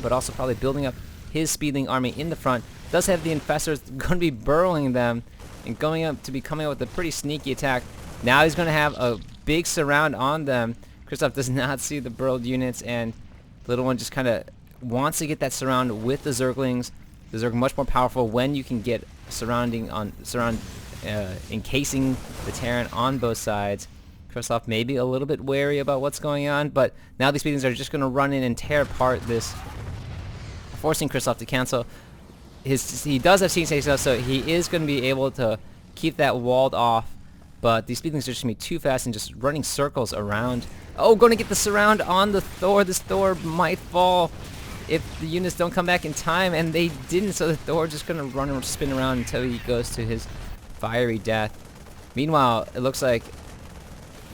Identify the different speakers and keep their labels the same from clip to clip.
Speaker 1: but also probably building up his speedling army in the front. Does have the infestors going to be burrowing them and coming up with a pretty sneaky attack. Now he's going to have a big surround on them. Krzysztof does not see the burrowed units, and the little one just kind of wants to get that surround with the Zerglings. The Zerg much more powerful when you can get encasing the Terran on both sides. Krzysztof may be a little bit wary about what's going on, but now these speedlings are just going to run in and tear apart this, forcing Krzysztof to cancel. He does have Scene stuff, so he is going to be able to keep that walled off, but these speedlings are just going to be too fast and just running circles around. Oh, going to get the surround on the Thor. This Thor might fall if the units don't come back in time, and they didn't, so the Thor just going to run and spin around until he goes to his fiery death. Meanwhile, it looks like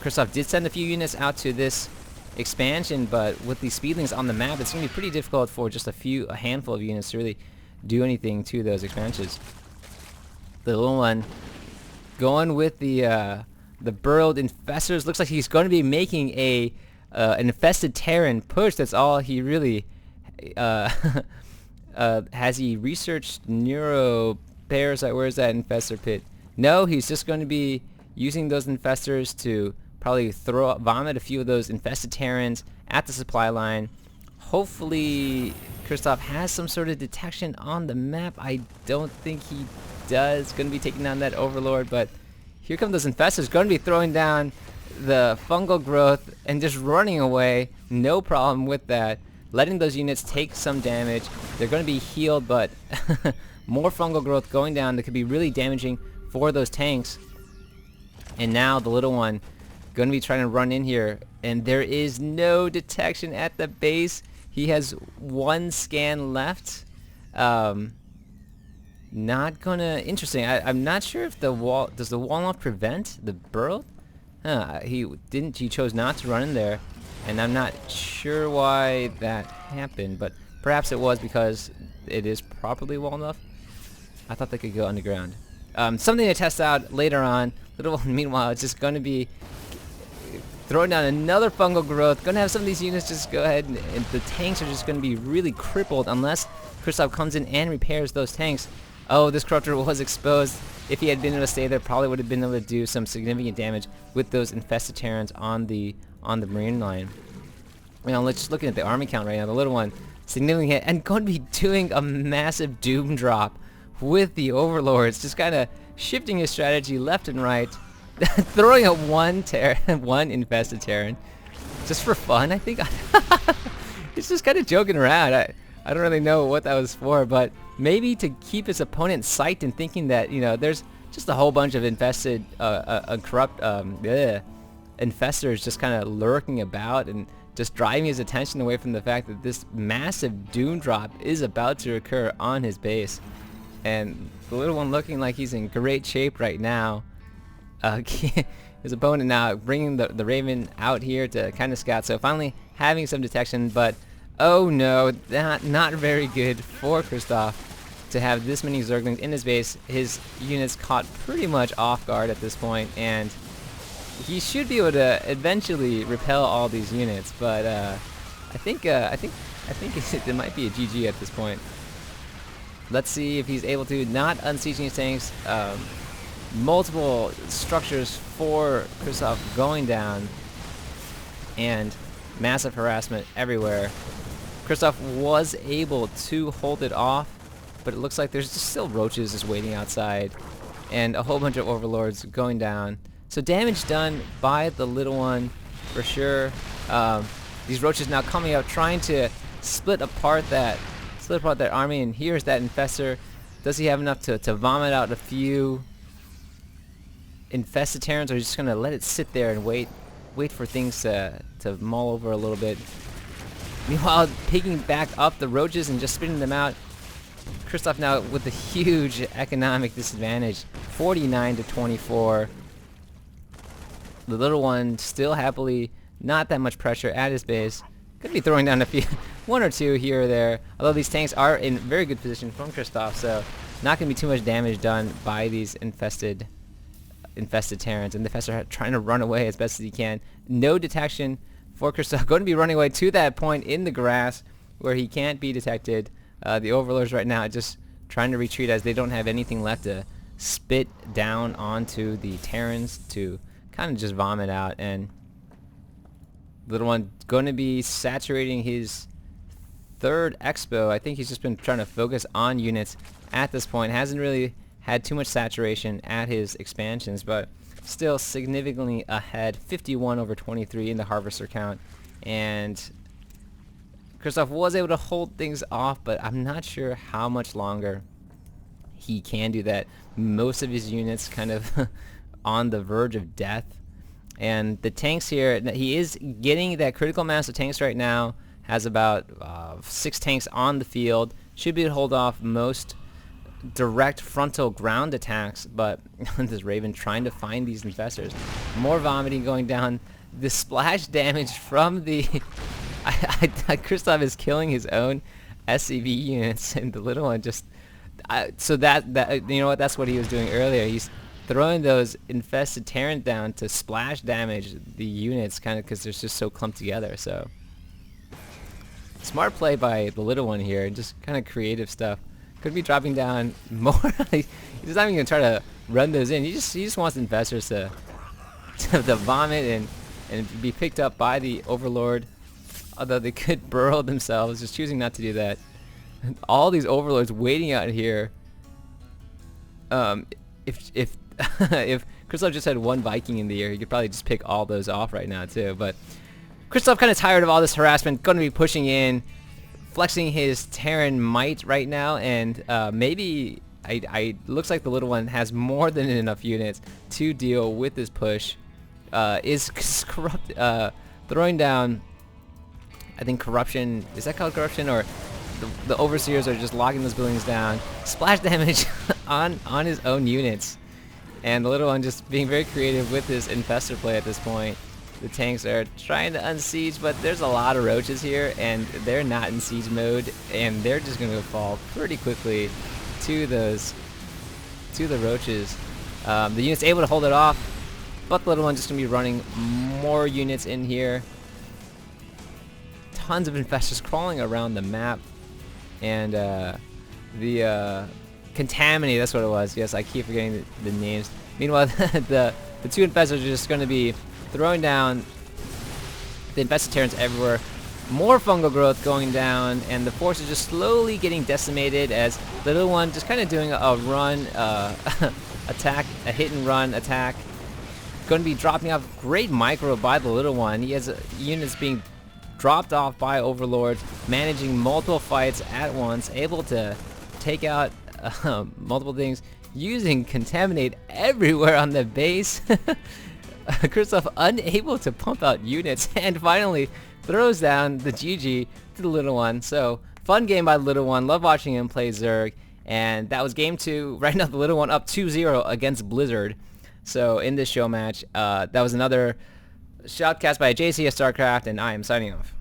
Speaker 1: Krzysztof did send a few units out to this expansion, but with these speedlings on the map, it's going to be pretty difficult for just a handful of units to really do anything to those expansions. The little one going with the burrowed infestors. Looks like he's going to be making an infested Terran push. That's all he really has. He researched neuro parasite? Where is that infestor pit? No, he's just going to be using those infestors to probably vomit a few of those infested Terrans at the supply line. Hopefully Krzysztof has some sort of detection on the map. I don't think he does. Going to be taking down that Overlord, but here come those infestors. Going to be throwing down the fungal growth and just running away. No problem with that. Letting those units take some damage. They're going to be healed, but more fungal growth going down that could be really damaging for those tanks. And now the little one going to be trying to run in here, and there is no detection at the base. He has one scan left. Not gonna interesting. I'm not sure if the wall does the wall not prevent the burrow. He chose not to run in there, and I'm not sure why that happened, but perhaps it was because it is properly walled off. I thought they could go underground. Something to test out later on. Little one, meanwhile, it's just going to be throwing down another fungal growth. Going to have some of these units just go ahead, and the tanks are just going to be really crippled unless Krzysztof comes in and repairs those tanks. Oh, this corruptor was exposed. If he had been able to stay there, probably would have been able to do some significant damage with those infested Terrans on the marine line. You know, let's just looking at the army count right now. The little one significant hit, and going to be doing a massive doom drop with the overlords, just kind of shifting his strategy left and right, throwing out one infested Terran just for fun. I think he's just kind of joking around. I don't really know what that was for, but maybe to keep his opponent psyched and thinking that, you know, there's just a whole bunch of infested, corrupt infestors just kind of lurking about and just driving his attention away from the fact that this massive doom drop is about to occur on his base. And the little one looking like he's in great shape right now. His opponent now bringing the Raven out here to kind of scout, so finally having some detection, but oh no, not very good for Krzysztof to have this many Zerglings in his base. His units caught pretty much off guard at this point, and he should be able to eventually repel all these units, but I think it might be a GG at this point. Let's see if he's able to not unsiege his tanks. Multiple structures for Krzysztof going down, and massive harassment everywhere. Krzysztof was able to hold it off, but it looks like there's just still roaches just waiting outside, and a whole bunch of overlords going down. So damage done by the little one for sure. These roaches now coming out, trying to split apart that army, and here's that infestor. Does he have enough to vomit out a few infested Terrans, or just gonna let it sit there and wait for things to mull over a little bit? Meanwhile, picking back up the roaches and just spitting them out. Krzysztof now with a huge economic disadvantage, 49 to 24. The little one still happily, not that much pressure at his base. Could be throwing down a few, one or two here or there. Although these tanks are in very good position from Krzysztof, so not going to be too much damage done by these infested Terrans. And the infestors are trying to run away as best as he can. No detection for Krzysztof. Going to be running away to that point in the grass. where he can't be detected. The Overlords right now just trying to retreat as they don't have anything left to spit down onto the Terrans to kind of just vomit out. And Little One going to be saturating his third expo. I think he's just been trying to focus on units at this point. Hasn't really had too much saturation at his expansions, but still significantly ahead. 51 over 23 in the harvester count. And Krzysztof was able to hold things off, but I'm not sure how much longer he can do that. Most of his units kind of on the verge of death. And the tanks here, he is getting that critical mass of tanks right now. Has about 6 tanks on the field. Should be able to hold off most direct frontal ground attacks, but this Raven trying to find these infestors. More vomiting going down. The splash damage from the... Krzysztof is killing his own SCV units, and the Little One just... so that you know what, that's what he was doing earlier. He's throwing those infested Terran down to splash damage the units, kind of because they're just so clumped together. So smart play by the Little One here, just kind of creative stuff. Could be dropping down more. He's not even gonna try to run those in. He just wants infestors to vomit and be picked up by the Overlord. Although they could burrow themselves, just choosing not to do that. All these Overlords waiting out here. If if Krzysztof just had one Viking in the air, he could probably just pick all those off right now too. But Krzysztof kind of tired of all this harassment, going to be pushing in, flexing his Terran might right now, and maybe looks like the Little One has more than enough units to deal with this push. Is corrupt, throwing down, I think corruption, is that called corruption, or the overseers are just locking those buildings down. Splash damage on his own units, and the Little One just being very creative with his infestor play at this point. The tanks are trying to unsiege, but there's a lot of roaches here, and they're not in siege mode, and they're just going to fall pretty quickly to the roaches. The unit's able to hold it off, but the Little One's just going to be running more units in here. Tons of infestors crawling around the map, and the Contaminate, that's what it was. Yes, I keep forgetting the names. Meanwhile, the two infestors are just going to be throwing down the infested Terrans everywhere. More fungal growth going down, and the force is just slowly getting decimated as the Little One just kind of doing a run attack, a hit and run attack. Going to be dropping off great micro by the Little One. He has units being dropped off by Overlords, managing multiple fights at once, able to take out multiple things, using Contaminate everywhere on the base. Krzysztof unable to pump out units, and finally throws down the GG to the Little One. So fun game by the Little One. Love watching him play Zerg. And that was game 2. Right now the Little One up 2-0 against Blizzard. So in this show match, that was another shoutcast by JC at Starcraft, and I am signing off.